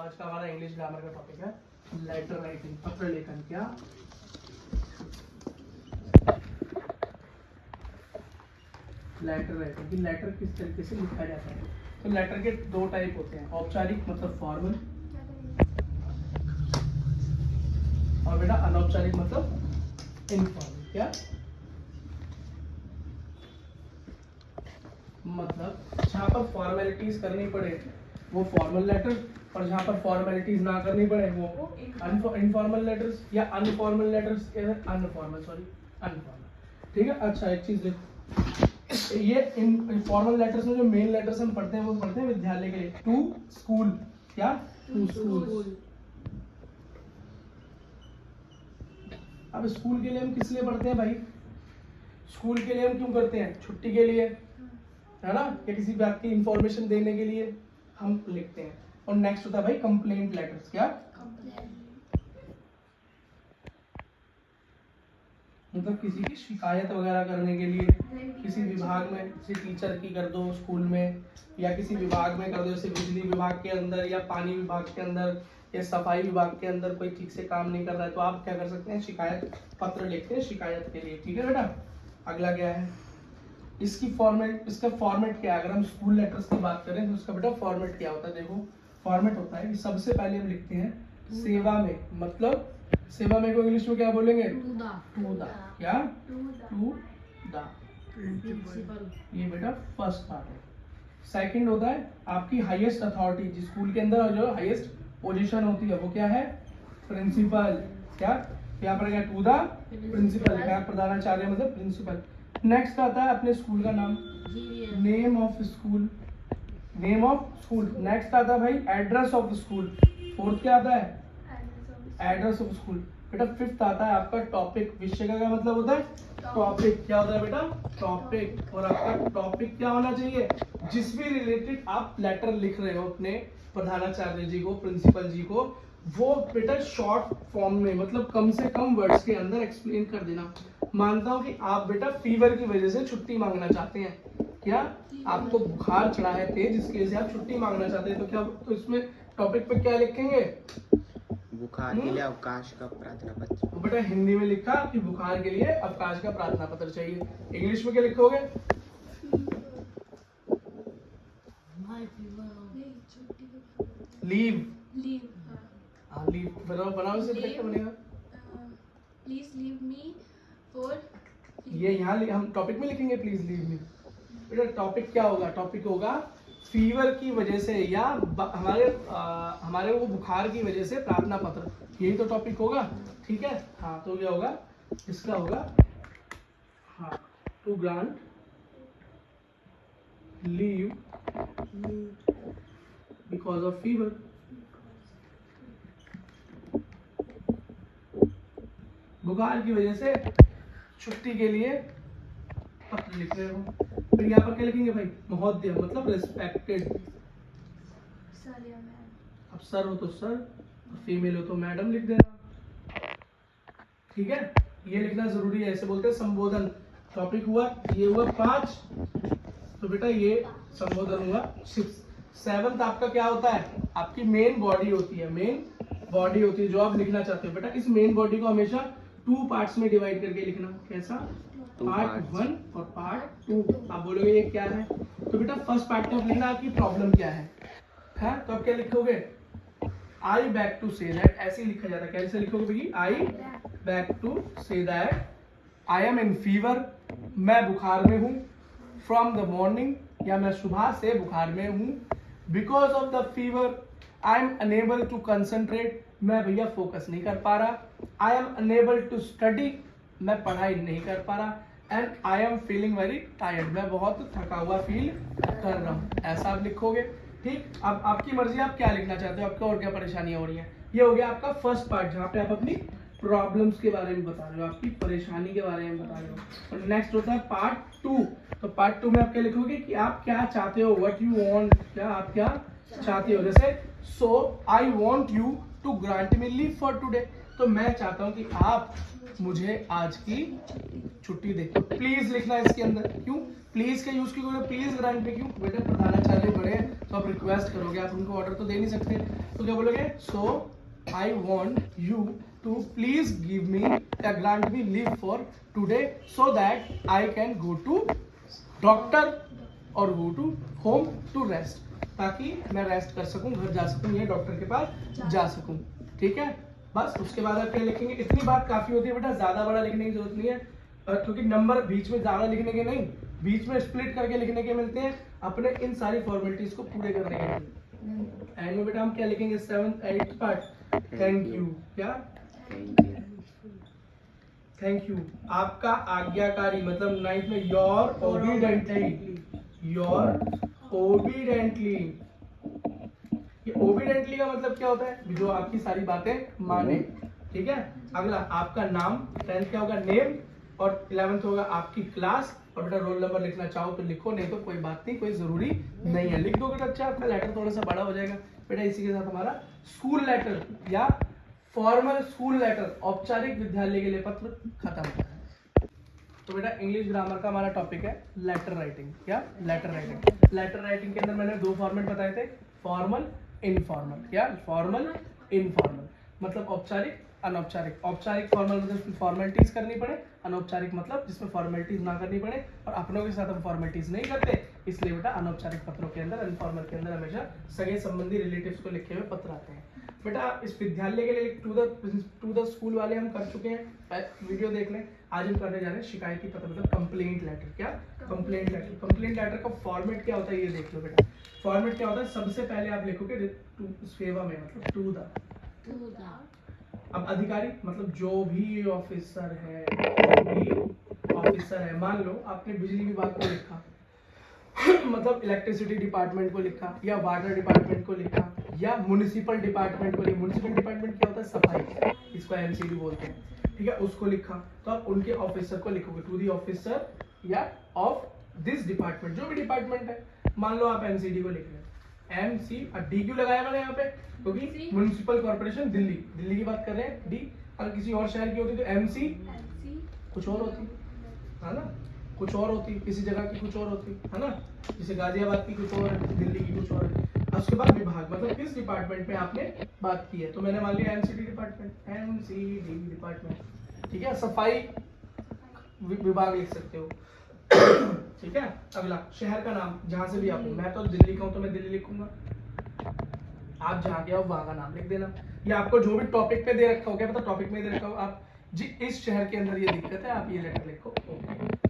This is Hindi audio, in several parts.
आज का हमारा इंग्लिश ग्रामर का टॉपिक है लेटर राइटिंग, पत्र लेखन। क्या लेटर राइटिंग की लेटर किस तरीके से लिखा जाता है। तो लेटर के दो टाइप होते हैं, औपचारिक मतलब फॉर्मल, और बेटा अनौपचारिक मतलब इनफॉर्मल। क्या मतलब जहाँ पर फॉर्मेलिटीज करनी पड़े वो फॉर्मल लेटर, और जहाँ पर फॉर्मेलिटीज ना करनी पड़े वो इनफॉर्मल लेटर्स या अनफॉर्मल लेटर्स, अनफॉर्मल। ठीक है। अच्छा एक चीज देखो, ये इनफॉर्मल लेटर्स में जो मेन लेटर्स हम पढ़ते हैं वो पढ़ते हैं विद्यालय के लिए, टू स्कूल। क्या टू स्कूल। अब स्कूल के लिए हम किस लिए पढ़ते हैं भाई? स्कूल के लिए हम क्यों करते हैं? छुट्टी के लिए, है ना, या किसी बात की इंफॉर्मेशन देने के लिए हम लिखते हैं। और नेक्स्ट होता है भाई कंप्लेंट लेटर्स। क्या मतलब किसी की शिकायत वगैरह करने के लिए, किसी विभाग में, किसी टीचर की कर दो स्कूल में, या किसी विभाग में कर दो, जैसे बिजली विभाग के अंदर या पानी विभाग के अंदर या सफाई विभाग के अंदर कोई ठीक से काम नहीं कर रहा है, तो आप क्या कर सकते हैं? शिकायत पत्र लिखते हैं शिकायत के लिए। ठीक है बेटा। अगला क्या है इसकी फॉर्मेट, इसका फॉर्मेट क्या है? अगर हम स्कूल लेटर्स की बात करें तो उसका बेटा फॉर्मेट क्या होता है? देखो फॉर्मेट होता है कि सबसे पहले हम लिखते हैं सेवा में, मतलब सेवा में को इंग्लिश में क्या बोलेंगे? To the. क्या टू द प्रिंसिपल। ये बेटा फर्स्ट पार्ट है। सेकंड होता है आपकी हाईएस्ट अथॉरिटी, जिस स्कूल के अंदर जो हाईएस्ट पोजीशन होती है वो क्या है? प्रिंसिपल। क्या यहाँ पर क्या? To the principal. क्या प्रधानाचार्य मतलब प्रिंसिपल। नेक्स्ट आता है अपने स्कूल का नाम, name of school, name of school. Next आता है भाई एड्रेस ऑफ स्कूल। फोर्थ क्या आता है? Address of school. बेटा फिफ्थ आता है आपका टॉपिक। विषय का क्या मतलब होता है? टॉपिक। क्या होता है बेटा? टॉपिक। और आपका टॉपिक क्या होना चाहिए? जिस भी रिलेटेड आप लेटर लिख रहे हो अपने प्रधानाचार्य जी को, प्रिंसिपल जी को, वो बेटा शॉर्ट फॉर्म में, मतलब कम से कम वर्ड्स के अंदर एक्सप्लेन कर देना। मानता हूँ कि आप बेटा फीवर की वजह से छुट्टी मांगना चाहते हैं। क्या आपको बुखार चढ़ा है तेज, इसकी वजह से आप छुट्टी मांगना चाहते हैं, तो क्या तो इसमें टॉपिक पे क्या लिखेंगे? बुखार के लिए अवकाश का प्रार्थना पत्र। बेटा हिंदी में लिखा कि बुखार के लिए अवकाश का प्रार्थना पत्र चाहिए। इंग्लिश में क्या लिखोगे? लीव। हाँ लीव बनाओ इसे बेटा, क्या बनेगा? प्लीज लीव मी फॉर, ये यहाँ हम टॉपिक में लिखेंगे प्लीज लीव मी। बेटा टॉपिक क्या होगा? टॉपिक होगा फीवर की वजह से या हमारे वो बुखार की वजह से प्रार्थना पत्र, यही तो टॉपिक होगा। ठीक है। हाँ तो क्या होगा इसका? होगा हाँ to grant leave because of fever. बुखार की वजह से छुट्टी के लिए पत्र लिख रहे हो। फिर यहाँ पर क्या लिखेंगे भाई? महोदय मतलब रिस्पेक्टेड। सर या मैम। अब सर हो तो सर, फीमेल हो तो मैडम लिख देना। ठीक है। ये लिखना जरूरी है, ऐसे बोलते हैं संबोधन। टॉपिक हुआ ये हुआ 5, तो बेटा ये संबोधन हुआ 6। 7th आपका क्या होता है? आपकी मेन बॉडी होती है, मेन बॉडी होती है जो आप लिखना चाहते हो। बेटा इस मेन बॉडी को हमेशा 2 पार्ट्स में डिवाइड करके लिखना। कैसा? पार्ट 1 और पार्ट 2। आप बोलोगे ये क्या है? तो बेटा फर्स्ट पार्ट में लिखना आपकी प्रॉब्लम क्या है, तो आप क्या लिखोगे? I beg to say that. ऐसे ही लिखा जाता है। कैसे लिखोगे भैया? I beg to say that I am in fever, मैं बुखार में हूँ। फ्रॉम द मॉर्निंग, या मैं सुबह से बुखार में हूँ। Because of the fever I am unable to concentrate, मैं भैया फोकस नहीं कर पा रहा। I am unable to study, मैं पढ़ाई नहीं कर पा रहा। And I am feeling very tired, मैं बहुत थका हुआ फील कर रहा हूँ। ऐसा आप लिखोगे। ठीक। अब आपकी मर्जी, आप क्या लिखना चाहते हो, आपको और क्या परेशानियां हो रही हैं। ये हो गया आपका फर्स्ट पार्ट, जहाँ पे आप अपनी प्रॉब्लम्स के बारे में बता रहे हो, आपकी परेशानी के बारे में बता रहे हो। और नेक्स्ट होता है पार्ट 2। तो पार्ट 2 में आप क्या लिखोगे कि आप क्या चाहते हो, व्हाट यू वांट, क्या आप क्या चाहते हो। जैसे so I want you to grant me leave for today, तो मैं चाहता हूँ कि आप मुझे आज की छुट्टी दें। तो प्लीज लिखना है इसके अंदर। क्यों प्लीज का यूज क्यों, प्लीज ग्रांट पे क्यों? बेटा प्रधानाचार्य बड़े हैं तो आप रिक्वेस्ट करोगे, आप उनको ऑर्डर तो दे नहीं सकते, तो क्या बोलोगे? So I want you to please give me grant me leave for today so that I can go to doctor और go to home to rest, ताकि मैं रेस्ट कर सकूं, घर जा सकूं या डॉक्टर के पास जा सकूं। ठीक है, बस उसके बाद आप क्या लिखेंगे? इतनी बात काफी होती है बेटा, ज्यादा बड़ा लिखने की जरूरत नहीं है, क्योंकि नंबर बीच में ज्यादा लिखने के नहीं, बीच में स्प्लिट करके लिखने के मिलते हैं अपने इन सारी फॉर्मेलिटीज को पूरे करने के लिए। एंड में बेटा हम क्या लिखेंगे? 7th 8th part thank you. क्या थैंक यू? आपका आज्ञाकारी मतलब 9th में योर ओबीडेंटली, योर ओबीडेंटली। ये ओबीडेंटली का मतलब क्या होता है? जो आपकी सारी बातें माने। ठीक है, अगला आपका नाम, 10th क्या होगा? नेम, और 11th होगा आपकी क्लास। और बेटा रोल नंबर लिखना चाहो तो लिखो, नहीं तो कोई बात नहीं, कोई जरूरी नहीं है। लिख दोगे तो अच्छा, आपका लेटर थोड़ा सा बड़ा हो जाएगा। बेटा इसी के साथ हमारा स्कूल लेटर या फॉर्मल स्कूल लेटर, औपचारिक विद्यालय के लिए पत्र खत्म होता है। तो बेटा इंग्लिश ग्रामर का हमारा टॉपिक है लेटर राइटिंग। क्या? Letter writing. लेटर राइटिंग के अंदर मैंने 2 फॉर्मेट बताए थे, फॉर्मल इनफॉर्मल। क्या? फॉर्मल इनफॉर्मल मतलब औपचारिक अनौपचारिक। औपचारिक फॉर्मल मतलब जिसमें फॉर्मेलिटीज करनी पड़े, अनौपचारिक मतलब जिसमें फॉर्मेलिटीज ना करनी पड़े, और अपनों के साथ हम फॉर्मेलिटीज नहीं करते, इसलिए बेटा अनौपचारिक पत्रों के अंदर, इनफॉर्मल के अंदर हमेशा सगे संबंधी रिलेटिव्स को लिखे हुए पत्र आते हैं। बेटा इस विद्यालय के लिए टू द स्कूल वाले हम कर चुके हैं, वीडियो देख लें। आज हम करने जा रहे हैं शिकायती पत्र मतलब कंप्लेंट लेटर। क्या? Complaint letter. कंप्लेंट लेटर का फॉर्मेट क्या होता है ये देख लो बेटा। फॉर्मेट क्या होता है? सबसे पहले आप लिखोगे सेवा में मतलब टू द। अब अधिकारी मतलब जो भी ऑफिसर है, मान लो आपने बिजली विभाग को लिखा मतलब इलेक्ट्रिसिटी डिपार्टमेंट को लिखा, या वाटर डिपार्टमेंट को लिखा, या म्युनिसिपल डिपार्टमेंट को लिखा। म्युनिसिपल डिपार्टमेंट क्या होता है? सफाई, इसको एमसीडी बोलते हैं। ठीक है, उसको लिखा तो आप उनके ऑफिसर को लिखोगे, टू दी ऑफिसर या ऑफ दिस डिपार्टमेंट, जो भी डिपार्टमेंट है। मान लो आप एमसीडी को लिख रहे हैं, एमसी डी क्यों लगाया मैंने यहाँ पे? क्योंकि म्युनिसिपल कॉर्पोरेशन दिल्ली की बात कर रहे हैं, डी। अगर किसी और शहर की होती तो एमसी कुछ और होती है ना, कुछ और होती, किसी जगह की कुछ और होती है ना, जैसे गाजियाबाद की कुछ और है, दिल्ली की कुछ और है। उसके बाद विभाग मतलब किस डिपार्टमेंट पे आपने बात की है, तो मैंने मान लिया एमसीडी डिपार्टमेंट, एमसीडी डिपार्टमेंट। ठीक है, सफाई विभाग लिख सकते हो। ठीक है, अगला शहर का नाम, जहां से भी आप, मैं तो दिल्ली का हूं तो मैं दिल्ली लिखूंगा, आप जहाँ के हो वहां का नाम लिख देना। या आपको जो भी टॉपिक पे दे रखा हो, क्या पता टॉपिक में दे रखा हो, आप जी इस शहर के अंदर ये दिक्कत है, आप ये लेटर लिखो।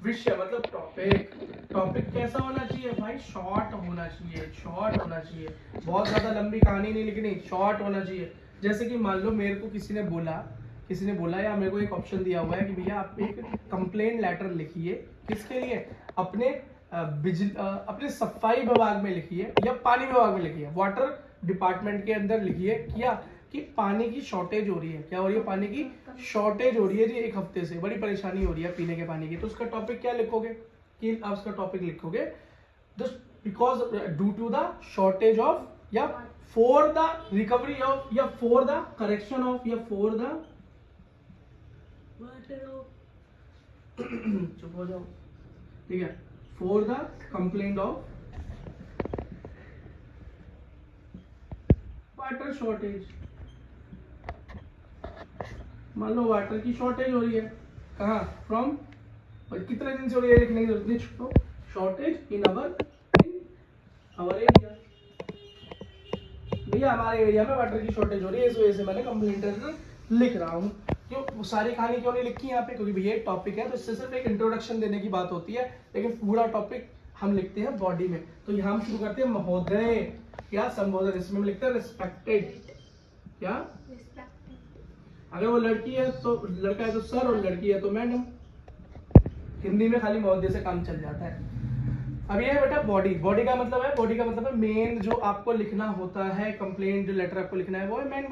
विषय मतलब टॉपिक। टॉपिक कैसा होना चाहिए भाई? शॉर्ट होना चाहिए, शॉर्ट होना चाहिए, बहुत ज्यादा लंबी कहानी नहीं लिखनी, शॉर्ट होना चाहिए। जैसे कि मान लो मेरे को किसी ने बोला या मेरे को एक ऑप्शन दिया हुआ है कि भैया आप एक कंप्लेंट लेटर लिखिए, किसके लिए? अपने सफाई विभाग में लिखिए या पानी विभाग में लिखिए, वाटर डिपार्टमेंट के अंदर लिखिए क्या कि पानी की शॉर्टेज हो रही है। क्या हो रही है? पानी की शॉर्टेज हो रही है जी, 1 हफ्ते से बड़ी परेशानी हो रही है पीने के पानी की। तो उसका टॉपिक क्या लिखोगे कि आप उसका टॉपिक लिखोगे because due to the shortage of, या फॉर द रिकवरी ऑफ, या फॉर द करेक्शन ऑफ, या फॉर द चुप हो जाओ। ठीक है, for the complaint of water shortage. मान लो वाटर की शॉर्टेज हो रही है, कहाँ? फ्रॉम, और कितने दिन से हो रही है लिखने की जरूरत नहीं, शॉर्टेज इन आवर एरिया। भैया हमारे एरिया में वाटर की शॉर्टेज हो रही है, इस वजह से मैंने कंप्लेंट लिख रहा हूँ। क्यों सारी कहानी क्यों नहीं लिखी यहाँ पे? क्योंकि भैया एक टॉपिक है तो इससे सिर्फ एक इंट्रोडक्शन देने की बात होती है, लेकिन पूरा टॉपिक हम लिखते हैं बॉडी में। तो यहाँ हम शुरू करते हैं महोदय, क्या संबोधन, इसमें हम लिखते हैं रिस्पेक्टेड। क्या? अगर वो लड़की है तो लड़का है तो सर, और लड़की है तो मैडम। हिंदी में खाली महोदय से काम चल जाता है। अब ये है बेटा बॉडी का मतलब है मेन जो आपको लिखना होता है, कंप्लेंट जो लेटर आपको लिखना है वो है मेन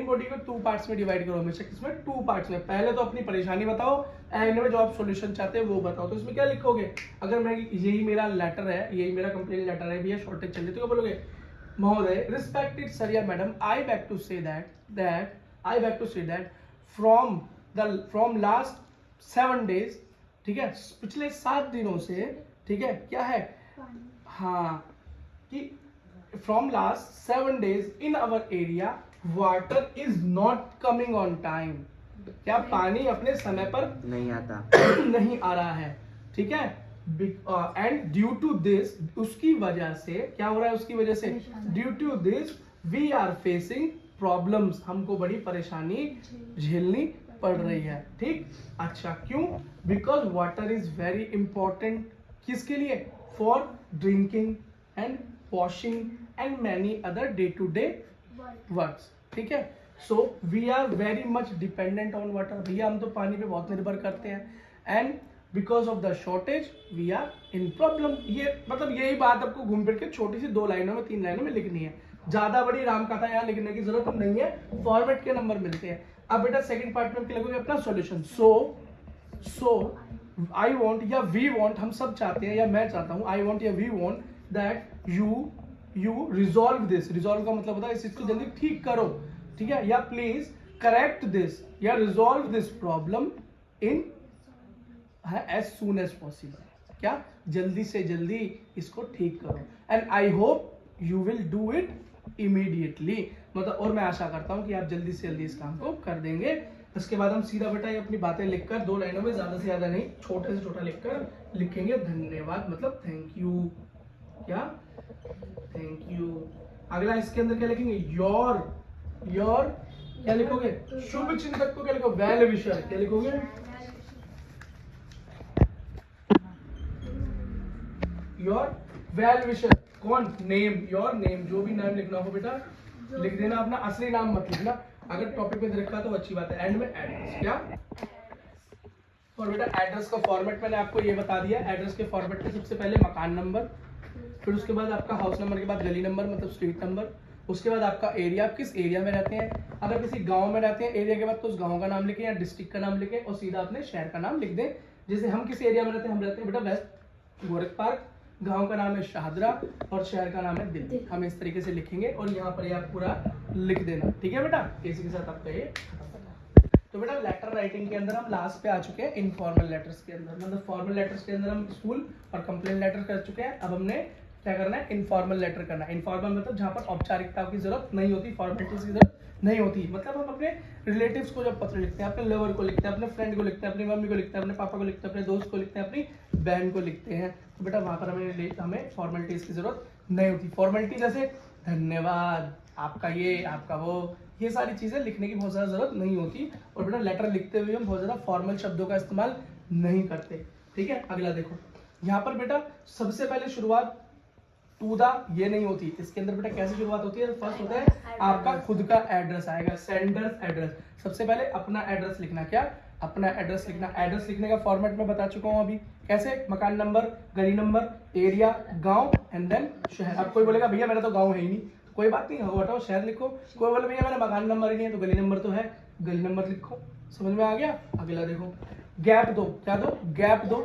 बॉडी को 2 पार्ट्स में डिवाइड करो हमेशा। किसमें? 2 पार्ट्स में। पहले तो अपनी परेशानी बताओ, एंड में जो आप सॉल्यूशन चाहते हैं वो बताओ। तो इसमें क्या लिखोगे? अगर मैं यही मेरा लेटर है, यही मेरा कंप्लेंट लेटर है, भैया शॉर्टेज चल रही है, तो क्या बोलोगे? महोदय, रिस्पेक्टेड सर या madam, I beg to say that from last 7 days, ठीक है, पिछले 7 दिनों से, ठीक है, क्या है, हाँ, कि from last 7 days in our area water is not coming on time, क्या पानी अपने समय पर नहीं आता। नहीं आ रहा है, ठीक है, एंड ड्यू टू दिस, उसकी वजह से क्या हो रहा है, उसकी वजह से due to this we are facing problems, हमको बड़ी परेशानी झेलनी पड़ रही है, ठीक। अच्छा, क्यों? Because water is very important, किसके लिए? For drinking and washing and many other day to day works, ठीक है। So we are very much dependent on water, भैया हम तो पानी पे बहुत निर्भर करते हैं, and because of the shortage we are in problem. ये मतलब यही बात आपको घूम फिर के छोटी सी 2 लाइनों में 3 लाइनों में लिखनी है, ज्यादा बड़ी राम कथा यहाँ लिखने की जरूरत नहीं है, फॉर्मेट के नंबर मिलते हैं। अब बेटा सेकंड पार्ट में लिखोगे अपना सॉल्यूशन। सो आई वांट या वी वांट, हम सब चाहते हैं या मैं चाहता हूं, आई वांट या we want that you resolve this. Resolve का मतलब होता है इस चीज को जल्दी ठीक करो, ठीक है, या प्लीज करेक्ट दिस या resolve this problem in as soon as possible, क्या जल्दी से जल्दी इसको ठीक करो, and I hope you will do it immediately, मतलब, और मैं आशा करता हूं कि आप जल्दी से जल्दी इस काम को कर देंगे। उसके बाद हम सीधा बेटा ये अपनी बातें लिखकर 2 लाइनों में, ज्यादा से ज्यादा नहीं, छोटे से छोटा लिखकर लिखेंगे धन्यवाद, मतलब थैंक यू, क्या थैंक यू। अगला इसके अंदर क्या लिखेंगे? योर क्या लिखोगे? शुभ चिंतक को क्या लिखो? वेल विशर, क्या लिखोगे? Your well wisher. कौन? नेम, योर नेम, जो भी नाम लिखना हो बेटा लिख देना, अपना असली नाम मत लिखना, अगर टॉपिक में लिखा तो अच्छी बात है। एंड में एड्रेस, क्या? और बेटा एड्रेस का फॉर्मेट मैंने आपको ये बता दिया, एड्रेस के फॉर्मेट में सबसे पहले मकान नंबर, फिर उसके बाद आपका हाउस नंबर के बाद गली नंबर मतलब स्ट्रीट नंबर, उसके बाद आपका एरिया, आप किस एरिया में रहते हैं, अगर किसी गांव में रहते हैं एरिया के बाद तो उस गांव का नाम लिखें या डिस्ट्रिक्ट का नाम लिखें और सीधा अपने शहर का नाम लिख दें। जैसे हम किस एरिया में रहते हैं, हम रहते हैं बेटा वेस्ट गोरख पार्क, गांव का नाम है शाहदरा और शहर का नाम है दिल्ली, हम इस तरीके से लिखेंगे और यहाँ पर ये आप पूरा लिख देना, ठीक है बेटा। इसी के साथ आपका ये तो बेटा लेटर राइटिंग के अंदर हम लास्ट पे आ चुके हैं, इनफॉर्मल लेटर्स के अंदर, मतलब फॉर्मल लेटर्स के अंदर हम स्कूल और कंप्लेंट लेटर कर चुके हैं। अब हमने क्या करना है? इनफॉर्मल लेटर करना है। इनफॉर्मल मतलब जहाँ पर औपचारिकताओं की जरूरत नहीं होती, फॉर्मेलिटीज की जरूरत नहीं होती, मतलब हम अपने रिलेटिव्स को जब पत्र लिखते हैं, अपने लवर को लिखते हैं, अपने फ्रेंड को लिखते हैं, अपनी मम्मी को लिखते हैं, अपने पापा को लिखते हैं, अपने दोस्त को लिखते हैं, अपनी बहन को लिखते हैं, तो बेटा वहां पर हमें फॉर्मेलिटीज की जरूरत नहीं होती। फॉर्मेलिटी जैसे धन्यवाद, आपका ये, आपका वो, ये सारी चीजें लिखने की बहुत ज्यादा जरूरत नहीं होती, और बेटा लेटर लिखते हुए हम बहुत ज्यादा फॉर्मल शब्दों का इस्तेमाल नहीं करते, ठीक है। अगला देखो, यहाँ पर बेटा सबसे पहले शुरुआत टू द ये नहीं होती, इसके अंदर बेटा कैसे शुरुआत होती है? फर्स्ट होता है आपका खुद का एड्रेस आएगा, सेंडर्स एड्रेस। सबसे पहले अपना एड्रेस लिखना, क्या? अपना एड्रेस लिखना। एड्रेस लिखने का फॉर्मेट मैं बता चुका हूं अभी, कैसे? मकान नंबर, गली नंबर, एरिया, गांव एंड देन शहर। अब कोई बोलेगा भैया मेरा तो गांव है ही नहीं, तो कोई बात नहीं, हटाओ शहर लिखो। कोई बोले भैया मेरा मकान नंबर ही नहीं है, तो गली नंबर तो है, गली नंबर लिखो। समझ में आ गया? अगला देखो, गैप दो, क्या दो? गैप दो,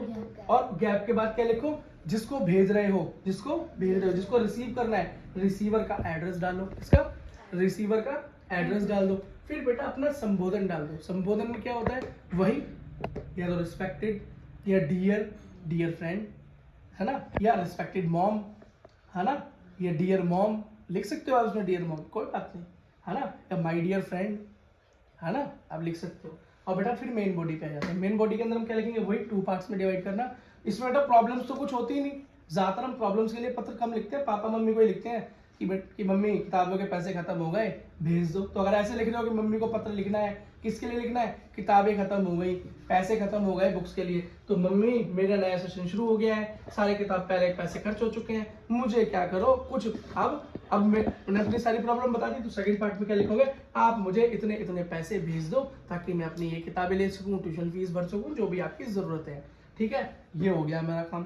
और गैप के बाद क्या लिखो? जिसको भेज रहे हो, जिसको भेज रहे हो, जिसको रिसीव करना है, रिसीवर का एड्रेस डालो, इसका रिसीवर का एड्रेस डाल दो। फिर बेटा अपना संबोधन डाल दो। संबोधन में क्या होता है? वही, या तो रिस्पेक्टेड या डियर फ्रेंड, है ना, या रिस्पेक्टेड मॉम, है ना, या डियर मॉम लिख सकते हो आप उसमें, डियर मॉम कोई बात नहीं, है ना, या माय डियर फ्रेंड, है ना, आप लिख सकते हो। और बेटा फिर मेन बॉडी पे आ जाते हैं। मेन बॉडी के अंदर हम क्या लिखेंगे? वही 2 पार्ट्स में डिवाइड करना। इसमें बेटा प्रॉब्लम्स तो कुछ होती ही नहीं, ज्यादातर हम प्रॉब्लम्स के लिए पत्र कम लिखते हैं, पापा मम्मी को ही लिखते हैं कि मम्मी किताबों के पैसे खत्म हो गए भेज दो। तो अगर ऐसे लिख रहे हो कि मम्मी को पत्र लिखना है, किसके लिए लिखना है? किताबें खत्म हो गई, पैसे खत्म हो गए बुक्स के लिए, तो मम्मी मेरा नया सेशन शुरू हो गया है, सारे किताब पहले पैसे खर्च हो चुके हैं, मुझे क्या करो कुछ। अब मैंने अपनी सारी प्रॉब्लम बता दी, तो सेकंड पार्ट में क्या लिखोगे? आप मुझे इतने इतने पैसे भेज दो ताकि मैं अपनी ये किताबें ले सकूं, ट्यूशन फीस भर सकूं, जो भी आपकी जरूरत है, ठीक है। ये हो गया मेरा काम,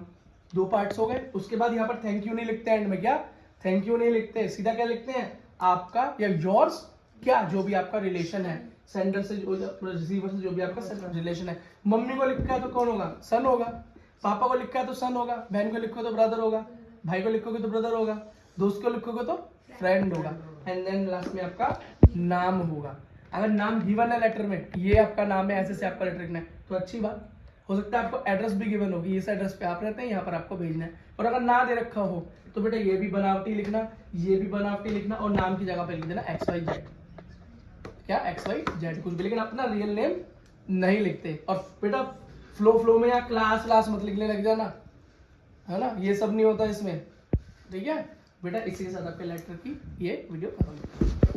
2 पार्ट्स हो गए। उसके बाद यहाँ पर थैंक यू नहीं लिखते, एंड में क्या? थैंक यू नहीं लिखते, सीधा क्या लिखते हैं? आपका या योर्स, क्या जो भी आपका रिलेशन है, सेंडर से रिसीवर से जो भी आपका रिलेशन है। मम्मी को लिखा है तो कौन होगा? सन होगा। पापा को लिखा है तो सन होगा, बहन को लिखोगे तो ब्रदर होगा, भाई को लिखोगे तो ब्रदर होगा, दोस्त को लिखोगे तो फ्रेंड होगा, एंड देन लास्ट में आपका नाम होगा। अगर नाम गिवन है लेटर में, ये आपका नाम है, ऐसे से आपका लेटर लिखना है, तो अच्छी बात। हो सकता है आपको एड्रेस भी गिवन होगी, इस एड्रेस पे आप रहते हैं, यहाँ पर आपको भेजना है। और अगर ना दे रखा हो तो बेटा ये भी बनावटी लिखना, ये भी बनावटी लिखना, और नाम की जगह पे लिख देना XYZ। क्या XYZ कुछ भी, लेकिन अपना रियल नेम नहीं लिखते। और बेटा फ्लो में या क्लास मत लिखने लग जाना, है ना, ये सब नहीं होता इसमें, ठीक है बेटा। इसी के साथ आपके लेटर की ये वीडियो खत्म।